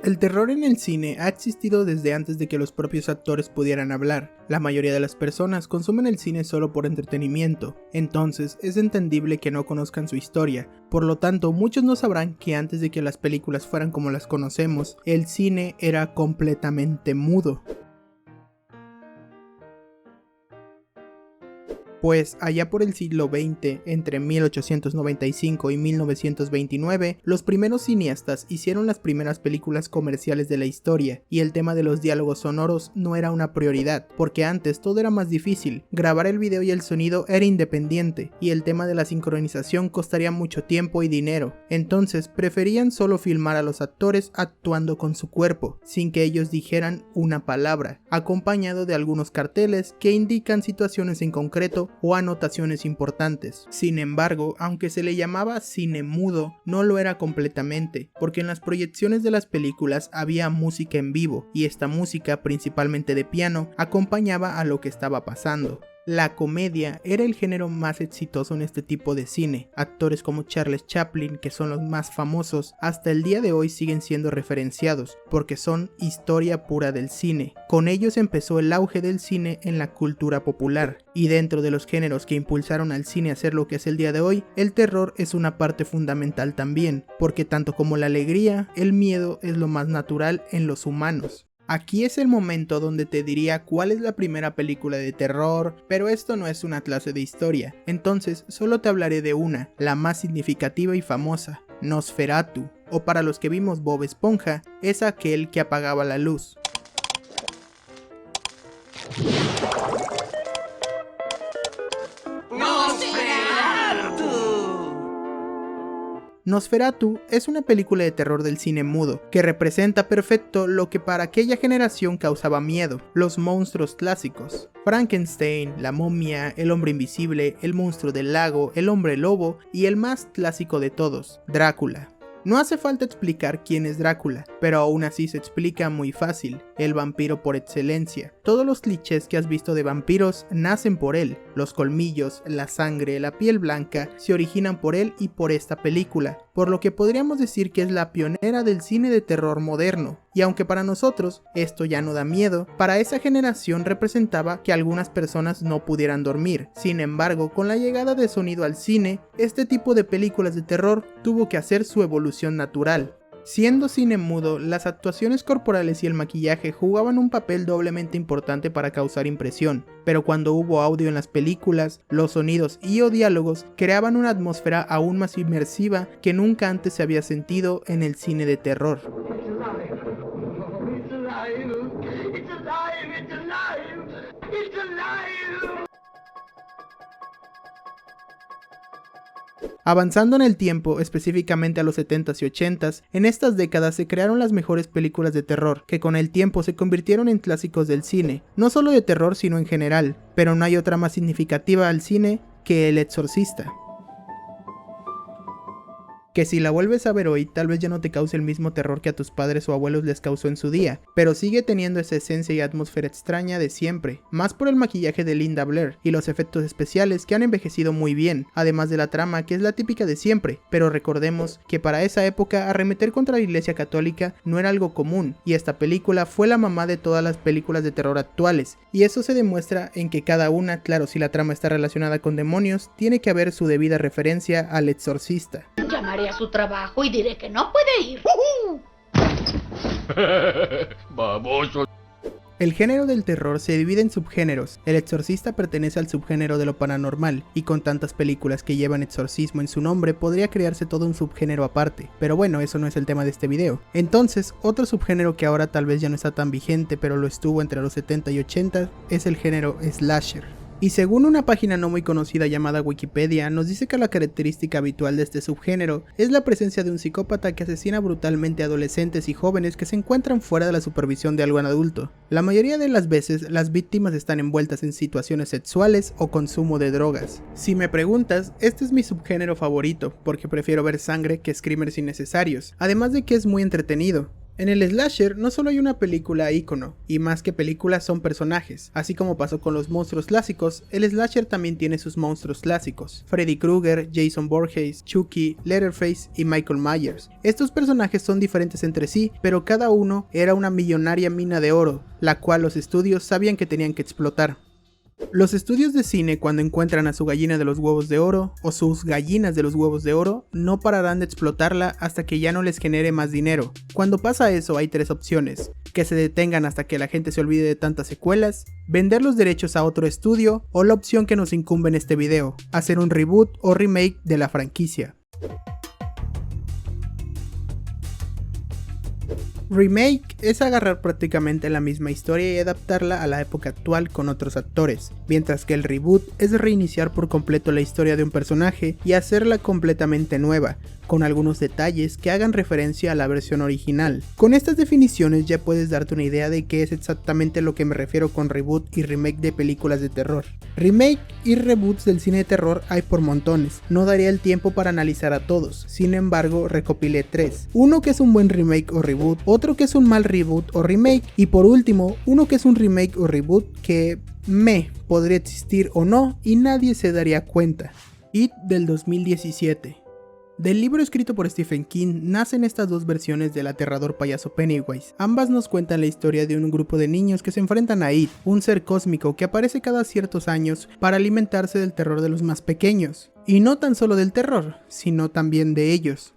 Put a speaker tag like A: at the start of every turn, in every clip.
A: El terror en el cine ha existido desde antes de que los propios actores pudieran hablar. La mayoría de las personas consumen el cine solo por entretenimiento, entonces es entendible que no conozcan su historia. Por lo tanto, muchos no sabrán que antes de que las películas fueran como las conocemos, el cine era completamente mudo. Pues allá por el siglo XX, entre 1895 y 1929, los primeros cineastas hicieron las primeras películas comerciales de la historia, y el tema de los diálogos sonoros no era una prioridad, porque antes todo era más difícil, grabar el video y el sonido era independiente, y el tema de la sincronización costaría mucho tiempo y dinero, entonces preferían solo filmar a los actores actuando con su cuerpo, sin que ellos dijeran una palabra, acompañado de algunos carteles que indican situaciones en concreto o anotaciones importantes. Sin embargo, aunque se le llamaba cine mudo, no lo era completamente, porque en las proyecciones de las películas había música en vivo, y esta música, principalmente de piano, acompañaba a lo que estaba pasando. La comedia era el género más exitoso en este tipo de cine. Actores como Charles Chaplin, que son los más famosos, hasta el día de hoy siguen siendo referenciados, porque son historia pura del cine. Con ellos empezó el auge del cine en la cultura popular, y dentro de los géneros que impulsaron al cine a ser lo que es el día de hoy, el terror es una parte fundamental también, porque tanto como la alegría, el miedo es lo más natural en los humanos. Aquí es el momento donde te diría cuál es la primera película de terror, pero esto no es una clase de historia, entonces solo te hablaré de una, la más significativa y famosa, Nosferatu, o para los que vimos Bob Esponja, es aquel que apagaba la luz. Nosferatu es una película de terror del cine mudo, que representa perfecto lo que para aquella generación causaba miedo, los monstruos clásicos. Frankenstein, la momia, el hombre invisible, el monstruo del lago, el hombre lobo y el más clásico de todos, Drácula. No hace falta explicar quién es Drácula, pero aún así se explica muy fácil, el vampiro por excelencia. Todos los clichés que has visto de vampiros nacen por él, los colmillos, la sangre, la piel blanca, se originan por él y por esta película, por lo que podríamos decir que es la pionera del cine de terror moderno. Y aunque para nosotros esto ya no da miedo, para esa generación representaba que algunas personas no pudieran dormir. Sin embargo, con la llegada de sonido al cine, este tipo de películas de terror tuvo que hacer su evolución natural. Siendo cine mudo, las actuaciones corporales y el maquillaje jugaban un papel doblemente importante para causar impresión, pero cuando hubo audio en las películas, los sonidos y o diálogos creaban una atmósfera aún más inmersiva que nunca antes se había sentido en el cine de terror. Avanzando en el tiempo, específicamente a los 70s y 80s, en estas décadas se crearon las mejores películas de terror, que con el tiempo se convirtieron en clásicos del cine, no solo de terror sino en general, pero no hay otra más significativa al cine que El Exorcista. Que si la vuelves a ver hoy, tal vez ya no te cause el mismo terror que a tus padres o abuelos les causó en su día, pero sigue teniendo esa esencia y atmósfera extraña de siempre, más por el maquillaje de Linda Blair y los efectos especiales que han envejecido muy bien, además de la trama que es la típica de siempre, pero recordemos que para esa época arremeter contra la Iglesia Católica no era algo común, y esta película fue la mamá de todas las películas de terror actuales, y eso se demuestra en que cada una, claro, si la trama está relacionada con demonios, tiene que haber su debida referencia al Exorcista.
B: Llamaré a su trabajo y diré que no puede ir.
C: Baboso.
A: El género del terror se divide en subgéneros. El Exorcista pertenece al subgénero de lo paranormal, y con tantas películas que llevan exorcismo en su nombre podría crearse todo un subgénero aparte, pero bueno, eso no es el tema de este video. Entonces, otro subgénero que ahora tal vez ya no está tan vigente, pero lo estuvo entre los 70 y 80, es el género slasher. Y según una página no muy conocida llamada Wikipedia, nos dice que la característica habitual de este subgénero es la presencia de un psicópata que asesina brutalmente a adolescentes y jóvenes que se encuentran fuera de la supervisión de algún adulto. La mayoría de las veces, las víctimas están envueltas en situaciones sexuales o consumo de drogas. Si me preguntas, este es mi subgénero favorito, porque prefiero ver sangre que screamers innecesarios, además de que es muy entretenido. En el slasher no solo hay una película ícono, y más que películas son personajes. Así como pasó con los monstruos clásicos, el slasher también tiene sus monstruos clásicos: Freddy Krueger, Jason Voorhees, Chucky, Leatherface y Michael Myers. Estos personajes son diferentes entre sí, pero cada uno era una millonaria mina de oro, la cual los estudios sabían que tenían que explotar. Los estudios de cine, cuando encuentran a su gallina de los huevos de oro o sus gallinas de los huevos de oro, no pararán de explotarla hasta que ya no les genere más dinero. Cuando pasa eso hay tres opciones: que se detengan hasta que la gente se olvide de tantas secuelas, vender los derechos a otro estudio, o la opción que nos incumbe en este video: hacer un reboot o remake de la franquicia. Remake es agarrar prácticamente la misma historia y adaptarla a la época actual con otros actores, mientras que el reboot es reiniciar por completo la historia de un personaje y hacerla completamente nueva, con algunos detalles que hagan referencia a la versión original. Con estas definiciones ya puedes darte una idea de qué es exactamente lo que me refiero con reboot y remake de películas de terror. Remake y reboots del cine de terror hay por montones, no daría el tiempo para analizar a todos, sin embargo recopilé tres: uno que es un buen remake o reboot, otro que es un mal reboot o remake, y por último, uno que es un remake o reboot que podría existir o no y nadie se daría cuenta. It del 2017. Del libro escrito por Stephen King nacen estas dos versiones del aterrador payaso Pennywise. Ambas nos cuentan la historia de un grupo de niños que se enfrentan a It, un ser cósmico que aparece cada ciertos años para alimentarse del terror de los más pequeños. Y no tan solo del terror, sino también de ellos.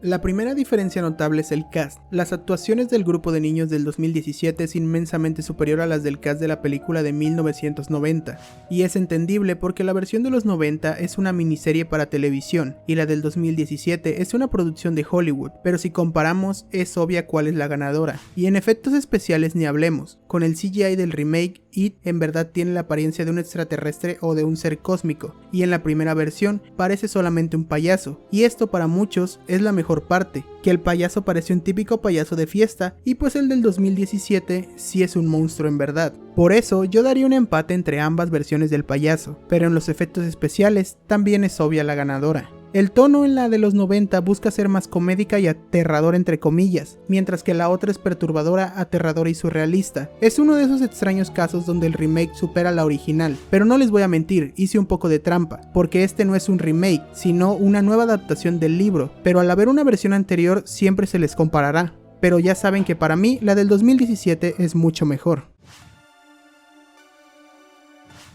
A: La primera diferencia notable es el cast. Las actuaciones del grupo de niños del 2017 es inmensamente superior a las del cast de la película de 1990, y es entendible porque la versión de los 90 es una miniserie para televisión y la del 2017 es una producción de Hollywood, pero si comparamos es obvia cuál es la ganadora. Y en efectos especiales ni hablemos, con el CGI del remake, It en verdad tiene la apariencia de un extraterrestre o de un ser cósmico, y en la primera versión parece solamente un payaso, y esto para muchos es la mejor parte, que el payaso parece un típico payaso de fiesta, y pues el del 2017 sí es un monstruo en verdad. Por eso yo daría un empate entre ambas versiones del payaso, pero en los efectos especiales también es obvia la ganadora. El tono en la de los 90 busca ser más comédica y aterrador entre comillas, mientras que la otra es perturbadora, aterradora y surrealista. Es uno de esos extraños casos donde el remake supera la original, pero no les voy a mentir, hice un poco de trampa, porque este no es un remake, sino una nueva adaptación del libro, pero al haber una versión anterior siempre se les comparará. Pero ya saben que para mí la del 2017 es mucho mejor.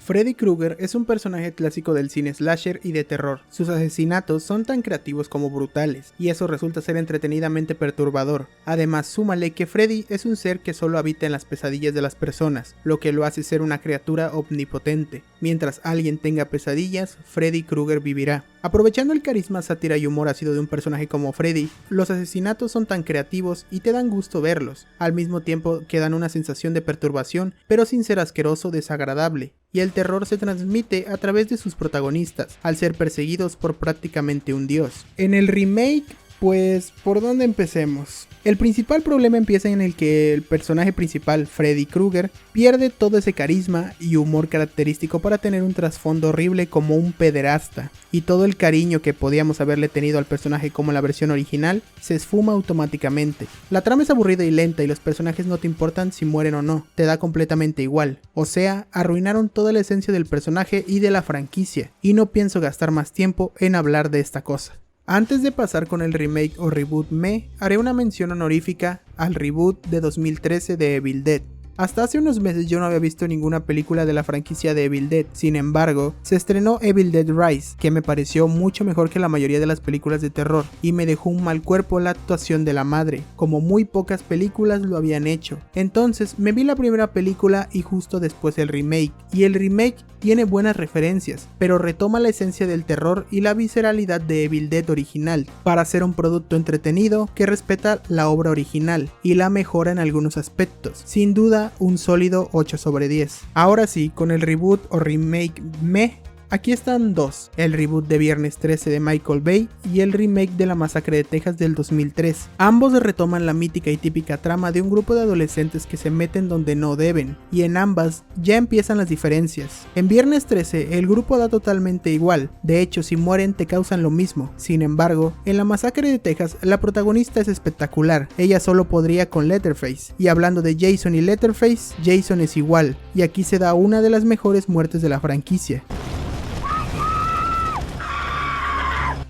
A: Freddy Krueger es un personaje clásico del cine slasher y de terror. Sus asesinatos son tan creativos como brutales, y eso resulta ser entretenidamente perturbador. Además, súmale que Freddy es un ser que solo habita en las pesadillas de las personas, lo que lo hace ser una criatura omnipotente. Mientras alguien tenga pesadillas, Freddy Krueger vivirá. Aprovechando el carisma, sátira y humor ácido de un personaje como Freddy, los asesinatos son tan creativos y te dan gusto verlos, al mismo tiempo que dan una sensación de perturbación, pero sin ser asqueroso o desagradable. Y el terror se transmite a través de sus protagonistas, al ser perseguidos por prácticamente un dios. En el remake, pues, ¿por dónde empecemos? El principal problema empieza en el que el personaje principal, Freddy Krueger, pierde todo ese carisma y humor característico para tener un trasfondo horrible como un pederasta, y todo el cariño que podíamos haberle tenido al personaje como en la versión original se esfuma automáticamente. La trama es aburrida y lenta y los personajes no te importan si mueren o no, te da completamente igual. O sea, arruinaron toda la esencia del personaje y de la franquicia, y no pienso gastar más tiempo en hablar de esta cosa. Antes de pasar con el remake o reboot haré una mención honorífica al reboot de 2013 de Evil Dead. Hasta hace unos meses yo no había visto ninguna película de la franquicia de Evil Dead, sin embargo, se estrenó Evil Dead Rise, que me pareció mucho mejor que la mayoría de las películas de terror, y me dejó un mal cuerpo la actuación de la madre, como muy pocas películas lo habían hecho. Entonces me vi la primera película y justo después el remake, y el remake tiene buenas referencias, pero retoma la esencia del terror y la visceralidad de Evil Dead original, para hacer un producto entretenido que respeta la obra original, y la mejora en algunos aspectos. Sin duda, un sólido 8/10. Ahora sí, con el reboot o remake Aquí están dos, el reboot de Viernes 13 de Michael Bay y el remake de La Masacre de Texas del 2003. Ambos retoman la mítica y típica trama de un grupo de adolescentes que se meten donde no deben, y en ambas ya empiezan las diferencias. En Viernes 13 el grupo da totalmente igual, de hecho si mueren te causan lo mismo. Sin embargo, en La Masacre de Texas la protagonista es espectacular, ella solo podría con Leatherface, y hablando de Jason y Leatherface, Jason es igual, y aquí se da una de las mejores muertes de la franquicia.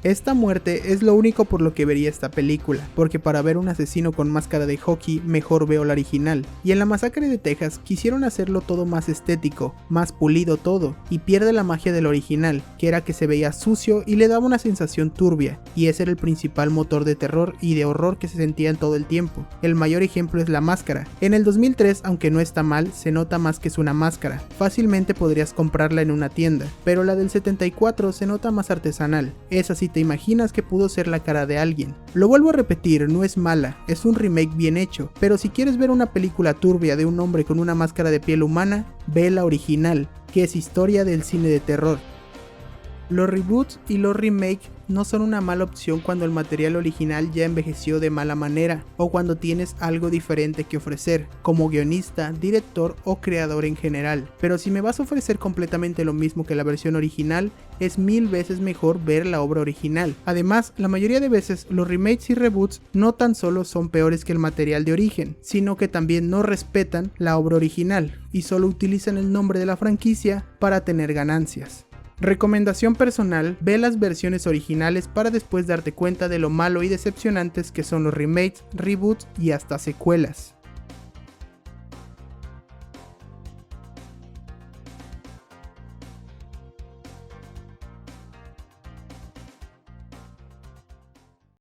A: Esta muerte es lo único por lo que vería esta película, porque para ver un asesino con máscara de hockey mejor veo la original, y en La Masacre de Texas quisieron hacerlo todo más estético, más pulido todo, y pierde la magia del original, que era que se veía sucio y le daba una sensación turbia, y ese era el principal motor de terror y de horror que se sentía en todo el tiempo. El mayor ejemplo es La Máscara. En el 2003, aunque no está mal, se nota más que es una máscara, fácilmente podrías comprarla en una tienda, pero la del 74 se nota más artesanal, esa sí te imaginas que pudo ser la cara de alguien. Lo vuelvo a repetir, no es mala, es un remake bien hecho, pero si quieres ver una película turbia de un hombre con una máscara de piel humana, ve la original, que es historia del cine de terror. Los reboots y los remakes no son una mala opción cuando el material original ya envejeció de mala manera, o cuando tienes algo diferente que ofrecer, como guionista, director o creador en general. Pero si me vas a ofrecer completamente lo mismo que la versión original, es 1000 veces mejor ver la obra original. Además, la mayoría de veces los remakes y reboots no tan solo son peores que el material de origen, sino que también no respetan la obra original, y solo utilizan el nombre de la franquicia para tener ganancias. Recomendación personal, ve las versiones originales para después darte cuenta de lo malo y decepcionantes que son los remakes, reboots y hasta secuelas.